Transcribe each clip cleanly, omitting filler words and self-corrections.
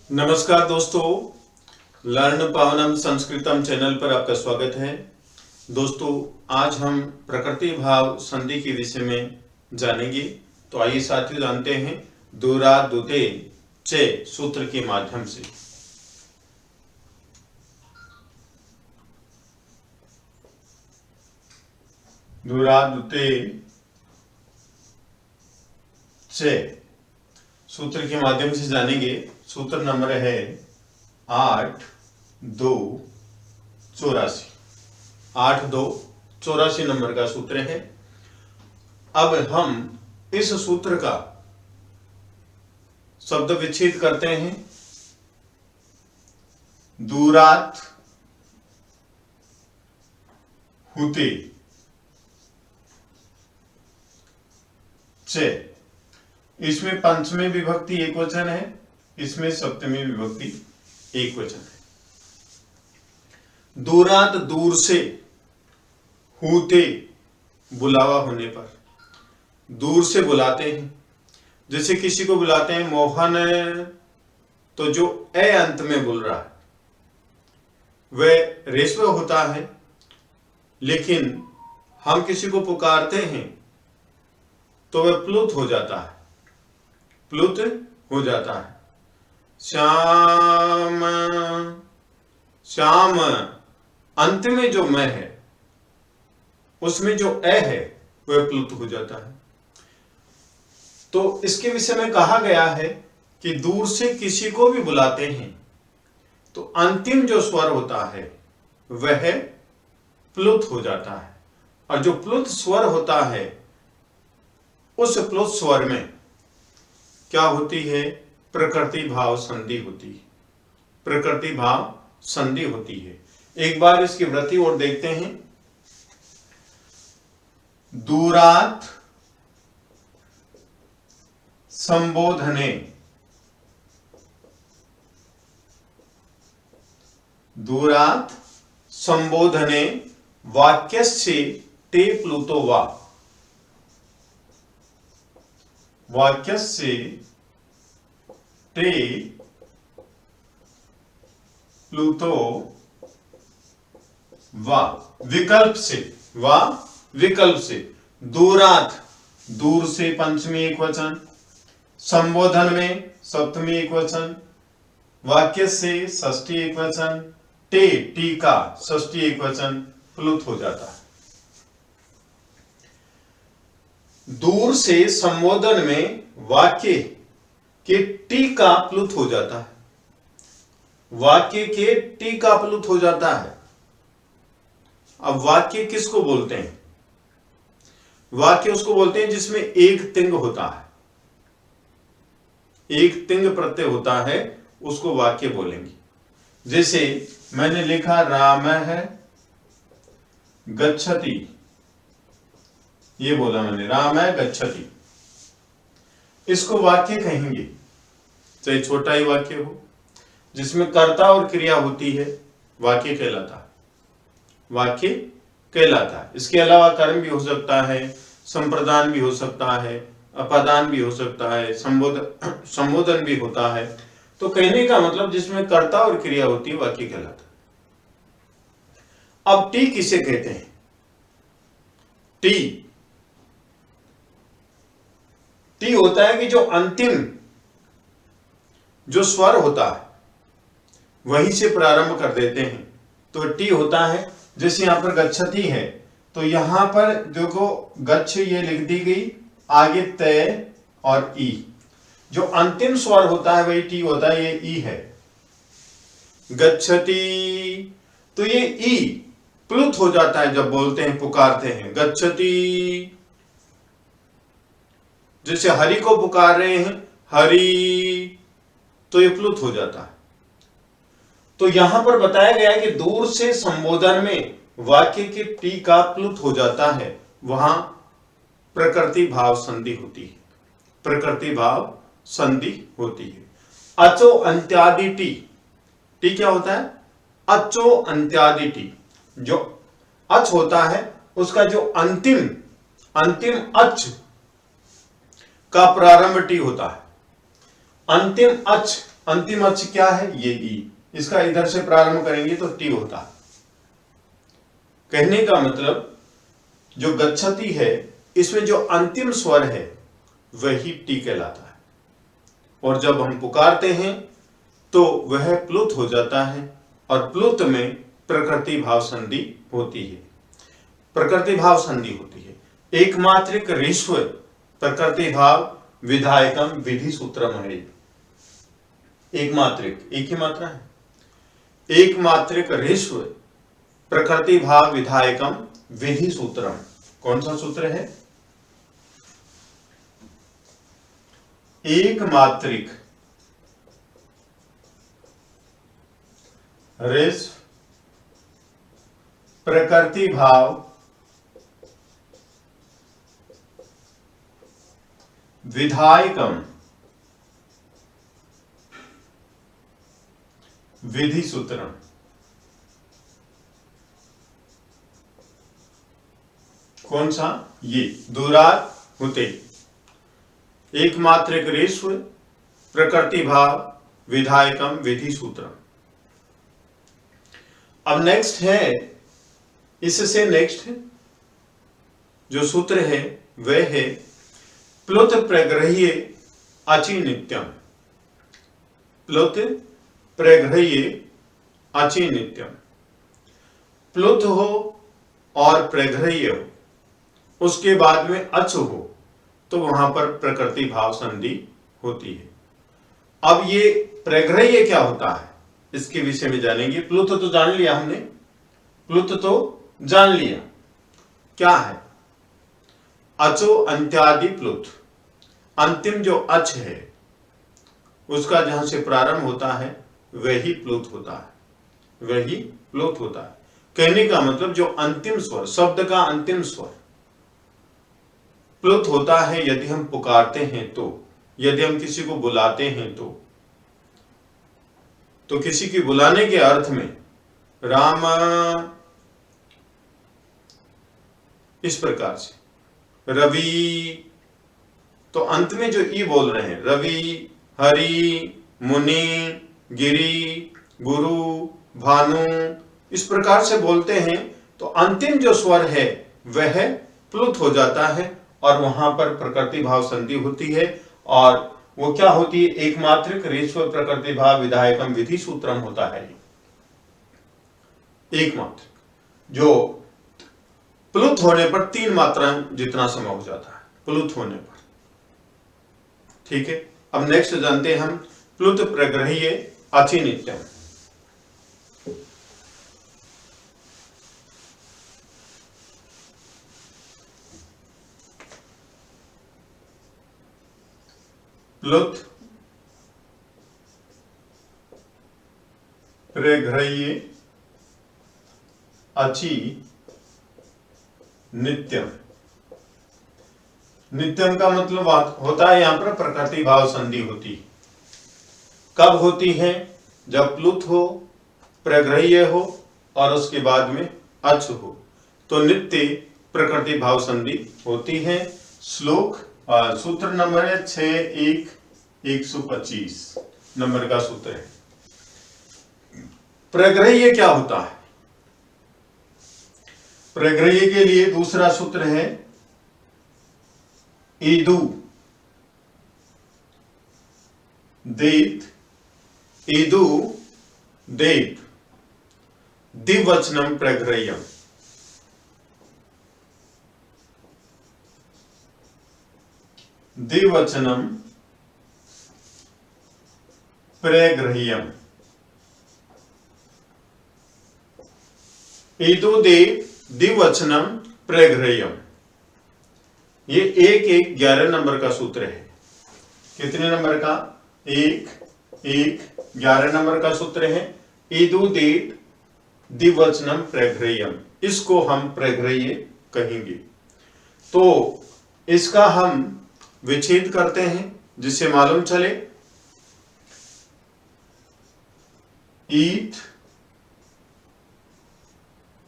नमस्कार दोस्तों, learn पावनम संस्कृतम channel पर आपका स्वागत है। दोस्तों, आज हम प्रकृति भाव संधि के विषय में जानेंगे। तो आइए साथियों जानते हैं दूरादुते चे सूत्र के माध्यम से। दूरादुते चे सूत्र के माध्यम से जानेंगे। सूत्र नंबर है 8284। 8284 नंबर का सूत्र है। अब हम इस सूत्र का शब्द विच्छेद करते हैं। दूरात हुते चे, इसमें पंचमी विभक्ति एक वचन है, इसमें सप्तमी विभक्ति एक वचन है। दूरात दूर से, हुते बुलावा होने पर, दूर से बुलाते हैं। जैसे किसी को बुलाते हैं मोहन, तो जो ए अंत में बोल रहा है वह रेशव होता है, लेकिन हम किसी को पुकारते हैं तो वह प्लुत हो जाता है, प्लुत हो जाता है। श्याम, श्याम अंत में जो मैं है उसमें जो ए है वह प्लुत हो जाता है। तो इसके विषय में कहा गया है कि दूर से किसी को भी बुलाते हैं तो अंतिम जो स्वर होता है वह प्लुत हो जाता है, और जो प्लुत स्वर होता है उस प्लुत स्वर में क्या होती है? प्रकृति भाव संधि होती है। प्रकृति भाव संधि होती है। एक बार इसकी वृत्ति और देखते हैं। दूरात संबोधने, दूरात संबोधने वाक्यस्य ते प्लुतो वा, वाक्यस्य ते प्लुतो वा, विकल्प से, वा विकल्प से। दूरात दूर से पंचमी एक वचन, संबोधन में सप्तमी एक वचन, वाक्य से षष्ठी एक वचन, टे टी का षष्ठी एक वचन, प्लुत हो जाता है। दूर से संबोधन में वाक्य के टी का प्लुत हो जाता है, वाक्य के टी का प्लुत हो जाता है। अब वाक्य किसको बोलते हैं? वाक्य उसको बोलते हैं जिसमें एक तिंग होता है, एक तिंग प्रत्यय होता है, उसको वाक्य बोलेंगे। जैसे मैंने लिखा राम है गच्छति, ये बोला मैंने राम है गच्छति, इसको वाक्य कहेंगे। चाहे छोटा ही वाक्य हो जिसमें कर्ता और क्रिया होती है, वाक्य कहलाता है, वाक्य कहलाता है। इसके अलावा कर्म भी हो सकता है, संप्रदान भी हो सकता है, अपादान भी हो सकता है, संबोधन भी होता है। तो कहने का मतलब जिसमें कर्ता और क्रिया होती है वाक्य कहलाता है। अब टी किसे कहते हैं? टी टी होता है कि जो अंतिम जो स्वर होता है वहीं से प्रारंभ कर देते हैं, तो टी होता है। जैसे यहां पर गच्छति है तो यहां पर देखो गच्छ ये लिख दी गई, आगे तय और ई, जो अंतिम स्वर होता है वही टी होता है, ये ई है। गच्छति, तो ये ई प्लुत हो जाता है जब बोलते हैं, पुकारते हैं गच्छति। जैसे हरि को पुकार रहे हैं हरि, तो ये प्लुत हो जाता है। तो यहां पर बताया गया है कि दूर से संबोधन में वाक्य के टी का प्लुत हो जाता है, वहां प्रकृति भाव संधि होती है, प्रकृति भाव संधि होती है। अचो अंत्यादि टी, टी क्या होता है? अचो अंत्यादि टी, जो अच होता है उसका जो अंतिम अच का प्रारंभ टी होता है। अंतिम अच अंतिम अक्ष क्या है, ये ई। इसका इधर से प्रारंभ करेंगे तो टी होता है। कहने का मतलब जो गच्छति है, इसमें जो अंतिम स्वर है वही टी कहलाता है। और जब हम पुकारते हैं तो वह प्लुत हो जाता है, और प्लुत में प्रकृति भाव संधि होती है। प्रकृति भाव संधि होती है। एकमात्रिक ऋस्व प्रकृति भाव विधायकम विधि सूत्रम है। एकमात्रिक, एक ही मात्रा है। एकमात्रिक ऋस्व प्रकृति भाव विधायकम विधि सूत्रम। कौन सा सूत्र है? एकमात्रिक ऋस्व प्रकृति भाव विधायकम विधि सूत्रम। कौन सा? ये दूरात होते एकमात्रिक ऋस्व प्रकृति भाव विधायकम विधि सूत्रम। अब नेक्स्ट है, इससे नेक्स्ट जो सूत्र है वह है प्लुत प्रग्रह्य अचि नित्यम। प्लुत प्रग्रह्य अचि नित्यम। प्लुत हो और प्रग्रह्य हो, उसके बाद में अच हो, तो वहां पर प्रकृति भाव संधि होती है। अब ये प्रग्रह्य क्या होता है, इसके विषय में जानेंगे। प्लुत तो जान लिया हमने, प्लुत तो जान लिया, क्या है? अचो अंत्यादि प्लुत। अंतिम जो अच है उसका जहां से प्रारंभ होता है वही प्लुत होता है, वही प्लुत होता है। कहने का मतलब जो अंतिम स्वर, शब्द का अंतिम स्वर प्लुत होता है यदि हम पुकारते हैं तो, यदि हम किसी को बुलाते हैं तो किसी की बुलाने के अर्थ में राम, इस प्रकार से रवि, तो अंत में जो ई बोल रहे हैं, रवि, हरि, मुनि, गिरि, गुरु, भानु, इस प्रकार से बोलते हैं तो अंतिम जो स्वर है वह प्लुत हो जाता है और वहां पर प्रकृति भाव संधि होती है। और वो क्या होती है? एकमात्रिक ऋस्व प्रकृति भाव विधायकम विधि सूत्रम होता है। एकमात्र जो प्लुत होने पर 3 मात्राएं जितना समय हो जाता है, प्लुत होने पर। ठीक है, अब नेक्स्ट जानते हैं हम प्लुत प्रग्रह्य अचि नित्यम। प्लुत प्रग्रह्य अचि नित्यम। नित्यम का मतलब होता है यहां पर प्रकृति भाव संधि होती। कब होती है? जब प्लुत हो, प्रग्रह्य हो और उसके बाद में अच हो, तो नित्य प्रकृति भाव संधि होती है। श्लोक सूत्र नंबर है 6.1.125 नंबर का सूत्र है। प्रग्रह्य क्या होता है? प्रग्रह्य के लिए दूसरा सूत्र है ईदु देत, ईदु देत द्विवचनम प्रग्रह्यम। द्विवचनम प्रग्रह्यम। ईदु देत द्विवचनम प्रग्रह्यम। ये 1.1.11 नंबर का सूत्र है। कितने नंबर का? 1.1.11 नंबर का सूत्र है। ईदु देत द्विवचनम प्रग्रह्यम, इसको हम प्रग्रह्य कहेंगे। तो इसका हम विच्छेद करते हैं जिससे मालूम चले ईत,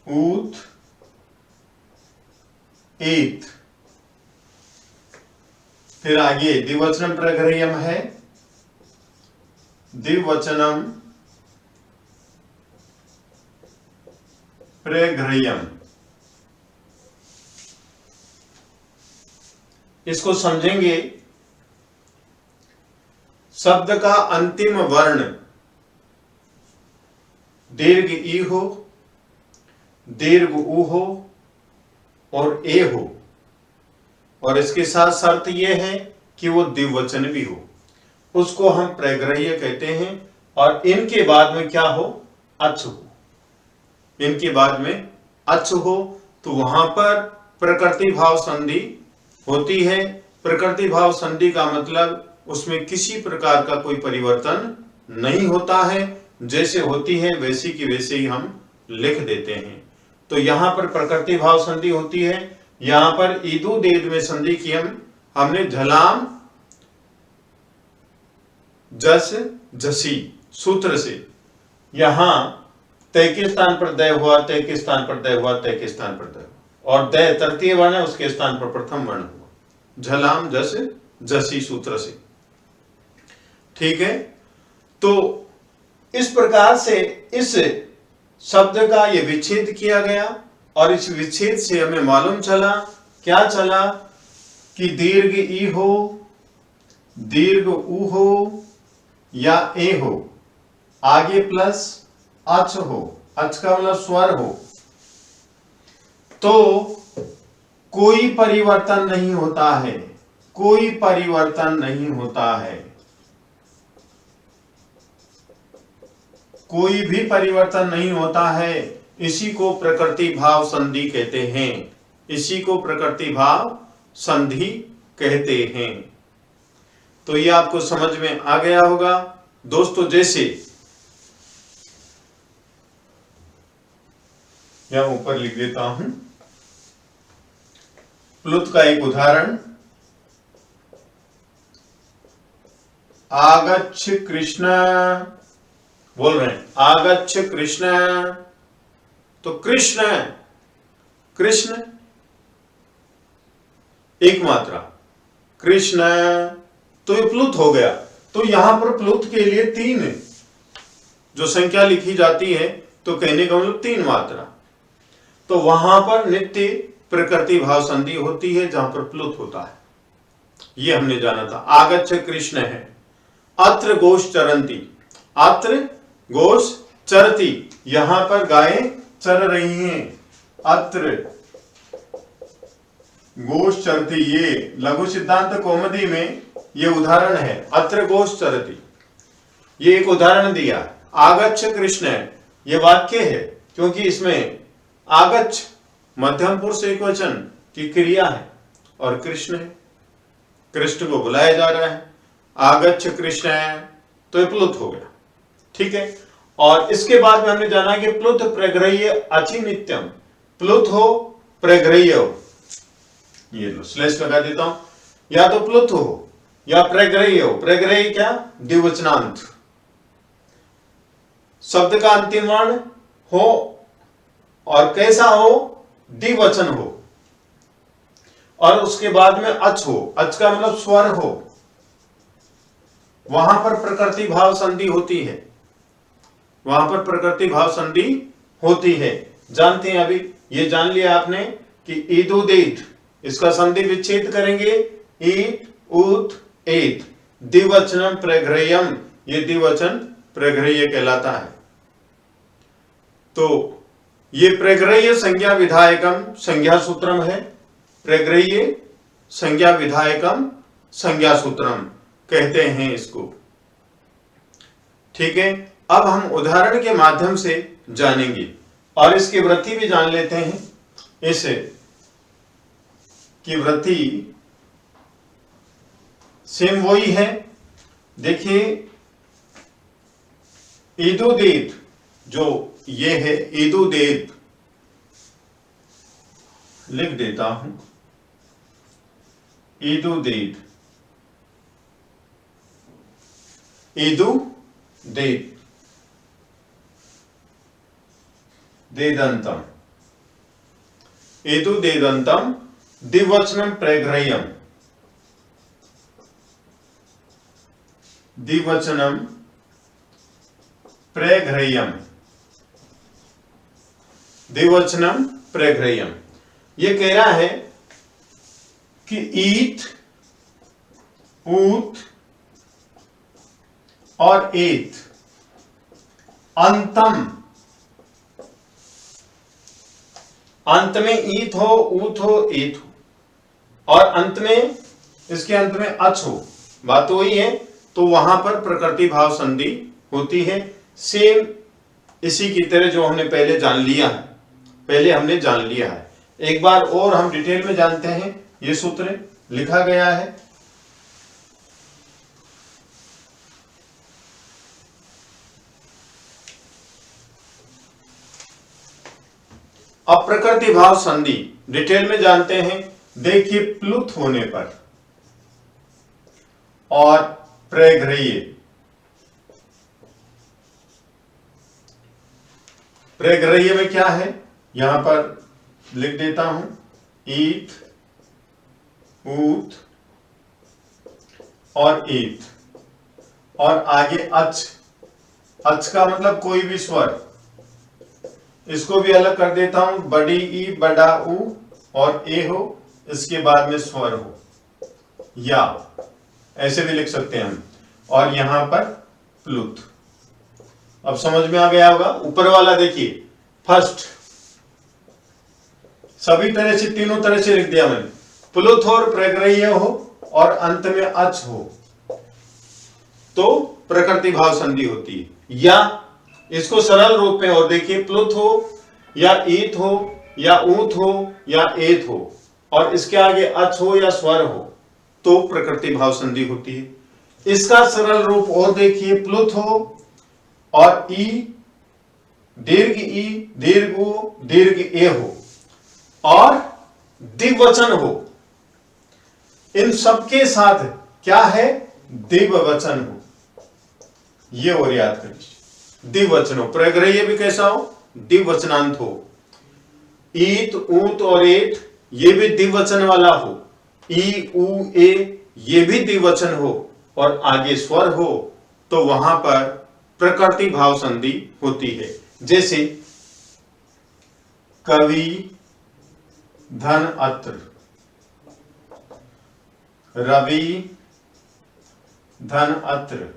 ऊत, ईत। फिर आगे द्विवचनम प्रग्रह्यम है द्विवचनम प्रग्रह्यम। इसको समझेंगे, शब्द का अंतिम वर्ण दीर्घ ई हो, दीर्घ उ हो और ए हो, और इसके साथ शर्त यह है कि वो द्विवचन भी हो, उसको हम प्रग्रह्य कहते हैं। और इनके बाद में क्या हो, अच हो, इनके बाद में अच हो, तो वहां पर प्रकृति भाव संधि होती है। प्रकृति भाव संधि का मतलब उसमें किसी प्रकार का कोई परिवर्तन नहीं होता है, जैसे होती है वैसी की वैसे ही हम लिख देते हैं। तो यहां पर प्रकृति भाव संधि होती है। यहां पर ईदु देद में संधि की हमने झलाम जस जसी सूत्र से, यहां तय के स्थान पर दय हुआ, तय के स्थान पर दय हुआ, तय के स्थान पर दय हुआ, और दय तृतीय वर्ण है, उसके स्थान पर प्रथम वर्ण हुआ, झलाम जस जसी सूत्र से। ठीक है, तो इस प्रकार से इस शब्द का यह विच्छेद किया गया, और इस विच्छेद से हमें मालूम चला, क्या चला, कि दीर्घ ई हो, दीर्घ उ हो या ए हो, आगे प्लस अच हो, अच का मतलब स्वर हो, तो कोई परिवर्तन नहीं होता है, कोई परिवर्तन नहीं होता है, कोई भी परिवर्तन नहीं होता है। इसी को प्रकृति भाव संधि कहते हैं, इसी को प्रकृति भाव संधि कहते हैं। तो ये आपको समझ में आ गया होगा दोस्तों। जैसे यहां ऊपर लिख देता हूं, प्लुत का एक उदाहरण, आगच्छ कृष्ण, बोल रहे हैं आगच्छ कृष्ण, तो कृष्ण, कृष्ण एक मात्रा, कृष्ण, तो ये प्लुत हो गया। तो यहां पर प्लुत के लिए 3 जो संख्या लिखी जाती है, तो कहने का मतलब 3 मात्रा, तो वहां पर नित्य प्रकृति भाव संधि होती है जहां पर प्लुत होता है, ये हमने जाना था। आगच्छ कृष्ण है, अत्र गोश चरंती, अत्र गोश चरती, यहां पर गायें चर रही हैं, अत्र गोश चरती, ये लघु सिद्धांत कौमुदी में ये उदाहरण है, अत्र गोश चरती, ये एक उदाहरण दिया। आगच्छ कृष्ण ये वाक्य है, क्योंकि इसमें आगच्छ मध्यम पुरुष एकवचन की क्रिया है और कृष्ण है, कृष्ण को बुलाया जा रहा है, आगच्छ कृष्ण है, तो ये प्लुत हो गया। ठीक है, और इसके बाद में हमने जाना कि प्लुत प्रग्रह्य अचि नित्यम, प्लुत हो प्रग्रह्य हो, ये लो स्लैश लगा देता हूं, या तो प्लुत हो या प्रग्रह्य हो। प्रग्रह्य क्या, द्विवचनांत, शब्द का अंतिम वर्ण हो और कैसा हो, द्विवचन हो, और उसके बाद में अच हो, अच का मतलब स्वर हो, वहां पर प्रकृति भाव संधि होती है, वहां पर प्रकृति भाव संधि होती है। जानते हैं, अभी ये जान लिया आपने कि ईदु देद, इसका संधि विच्छेद करेंगे, ईद उत एत, द्विवचनम प्रग्रह्यम, ये द्विवचन प्रग्रह्य कहलाता है। तो ये प्रग्रह्य संज्ञा विधायकम संज्ञा सूत्रम है, प्रग्रह्य संज्ञा विधायकम संज्ञा सूत्रम कहते हैं इसको। ठीक है, अब हम उदाहरण के माध्यम से जानेंगे और इसकी वृत्ति भी जान लेते हैं। इस की वृत्ति सेम वही है। देखिए, ईदु देद, जो ये है ईदु देद, लिख देता हूं, ईदु देद, ईदु देद, देदंतम, ईदु देदंतम द्विवचनम प्रग्रह्यम, द्विवचनम प्रैघ्रयम, द्विवचनम प्रैघ्रयम। ये कह रहा है कि ईथ, ऊत और एत अंतम, अंत में ईथ हो, ऊत हो, एत हो और अंत में, इसके अंत में अच हो, बात वही है, तो वहां पर प्रकृति भाव संधि होती है। सेम इसी की तरह जो हमने पहले जान लिया है, पहले हमने जान लिया है, एक बार और हम डिटेल में जानते हैं। ये सूत्र लिखा गया है, अब प्रकृति भाव संधि डिटेल में जानते हैं। देखिए, प्लुत होने पर और प्रैघ्रय, प्रैघ्रय में क्या है, यहां पर लिख देता हूं, ईथ, ऊत और एत और आगे अच, अच का मतलब कोई भी स्वर, इसको भी अलग कर देता हूं, बड़ी ई, बड़ा ऊ और ए हो, इसके बाद में स्वर हो, या ऐसे भी लिख सकते हैं हम, और यहां पर प्लुत। अब समझ में आ गया होगा। ऊपर वाला देखिए, फर्स्ट सभी तरह से, तीनों तरह से लिख दिया मैंने, प्लुत हो और प्रैघ्रय हो और अंत में अच हो तो प्रकृति भाव संधि होती है। या इसको सरल रूप में और देखिए, प्लुत हो या ईत हो या ऊत हो या एत हो और इसके आगे अच हो या स्वर हो तो प्रकृति भाव संधि होती है। इसका सरल रूप और देखिए, प्लुत हो और ई, दीर्घ ई, दीर्घ ऊ, दीर्घ ए हो और द्विवचन हो, इन सबके साथ क्या है, द्विवचन हो, ये और याद कर लीजिए। द्विवचन हो, प्रैघ्रय भी कैसा हो, द्विवचनांत हो। ईत, ऊत और एत ये भी द्विवचन वाला हो, ई, ऊ, ए ये भी द्विवचन हो और आगे स्वर हो तो वहां पर प्रकृति भाव संधि होती है। जैसे कवि, धन अत्र, रवि, धन अत्र,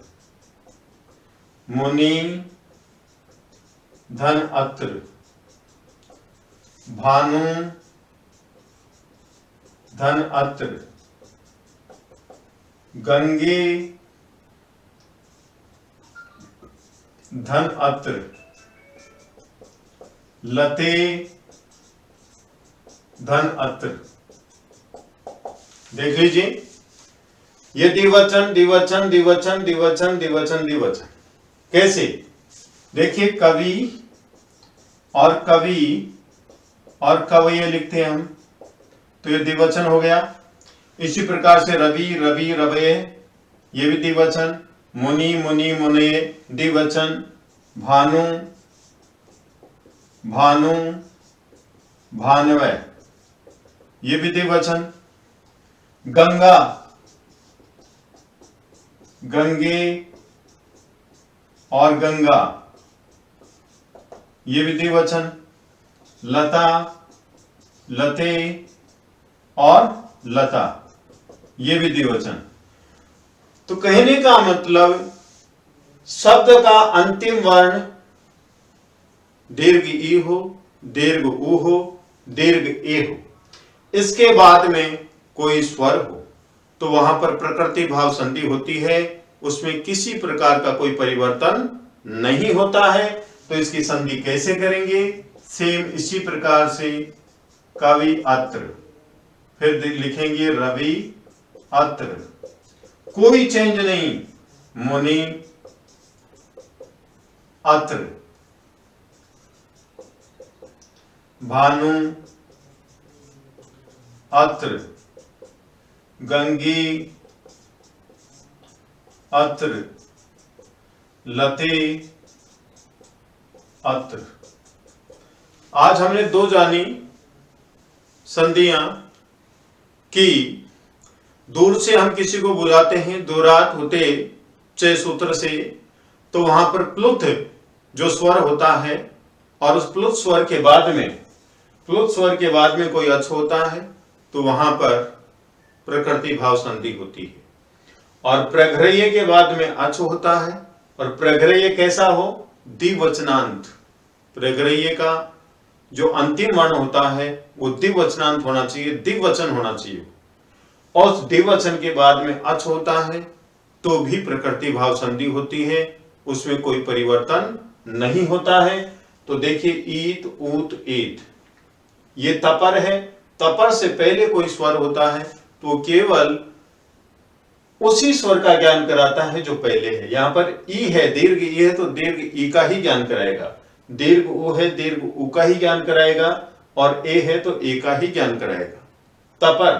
मुनि, धन अत्र, भानु, धन अत्र, गंगे, धन अत्र, लते, धन अत्र। देख लीजिए, ये द्विवचन द्विवचन द्विवचन द्विवचन द्विवचन द्विवचन कैसे, देखिए, कवि और कवि और कवये लिखते हैं हम तो ये द्विवचन हो गया। इसी प्रकार से रवि, रवि, रवये ये भी द्विवचन, मुनि, मुनि, मुनये द्विवचन, भानु, भानु, भानवय ये भी द्विवचन, गंगा, गंगे और गंगा ये भी द्विवचन, लता, लते और लता ये भी द्विवचन। तो कहने का मतलब शब्द का अंतिम वर्ण दीर्घ ई हो, दीर्घ ऊ हो, दीर्घ ए हो, इसके बाद में कोई स्वर हो तो वहां पर प्रकृति भाव संधि होती है, उसमें किसी प्रकार का कोई परिवर्तन नहीं होता है। तो इसकी संधि कैसे करेंगे, सेम इसी प्रकार से, कवि अत्र, फिर लिखेंगे रवि अत्र, कोई चेंज नहीं, मुनि अत्र, भानु अत्र, गंगी अत्र, लते अत्र। आज हमने दो जानी संधियां कि दूर से हम किसी को बुलाते हैं, दूरात होते चे सूत्र से, तो वहां पर प्लुत जो स्वर होता है और उस प्लुत स्वर के बाद में कोई अच होता है तो वहां पर प्रकृति भाव संधि होती है। और प्रघ्रय के बाद में अच होता है, और प्रघ्रय कैसा हो? द्विवचनांत। प्रघ्रय का जो अंतिम वर्ण होता है वो द्विवचनांत होना चाहिए, द्विवचन होना चाहिए। और उस द्विवचन के बाद में अच होता है तो भी प्रकृति भाव संधि होती है, उसमें कोई परिवर्तन नहीं होता है। तो देखिए ईत, ऊत, ईत, ये तपर है। तपर से पहले कोई स्वर होता है तो केवल उसी स्वर का ज्ञान कराता है जो पहले है। यहां पर ई है, दीर्घ ई है तो दीर्घ ई का ही ज्ञान कराएगा, दीर्घ ऊ है दीर्घ ऊ का ही ज्ञान कराएगा, और ए है तो ए का ही ज्ञान कराएगा। तपर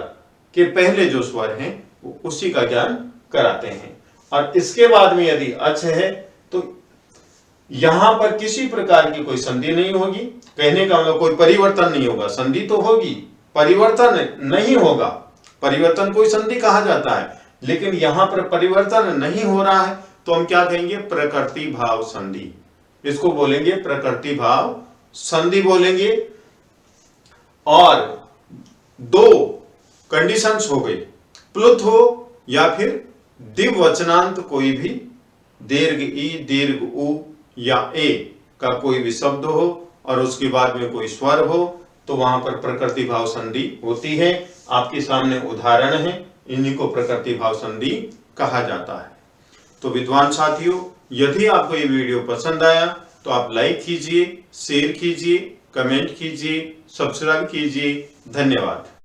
के पहले जो स्वर हैं वो उसी का ज्ञान कराते हैं। और इसके बाद में यदि अच है तो यहां पर किसी प्रकार की कोई संधि नहीं होगी। कहने का मतलब कोई परिवर्तन नहीं होगा, संधि तो होगी, परिवर्तन नहीं होगा। परिवर्तन कोई संधि कहा जाता है, लेकिन यहां पर परिवर्तन नहीं हो रहा है तो हम क्या कहेंगे? प्रकृति भाव संधि। इसको बोलेंगे प्रकृति भाव संधि बोलेंगे। और दो कंडीशंस हो गई, प्लुत हो या फिर द्विवचनांत कोई भी, दीर्घ ई, दीर्घ उ या ए का कोई भी शब्द हो और उसके बाद में कोई स्वर हो तो वहां पर प्रकृति भाव संधि होती है। आपके सामने उदाहरण है, इन्हीं को प्रकृति भाव संधि कहा जाता है। तो विद्वान साथियों, यदि आपको ये वीडियो पसंद आया तो आप लाइक कीजिए, शेयर कीजिए, कमेंट कीजिए, सब्सक्राइब कीजिए। धन्यवाद।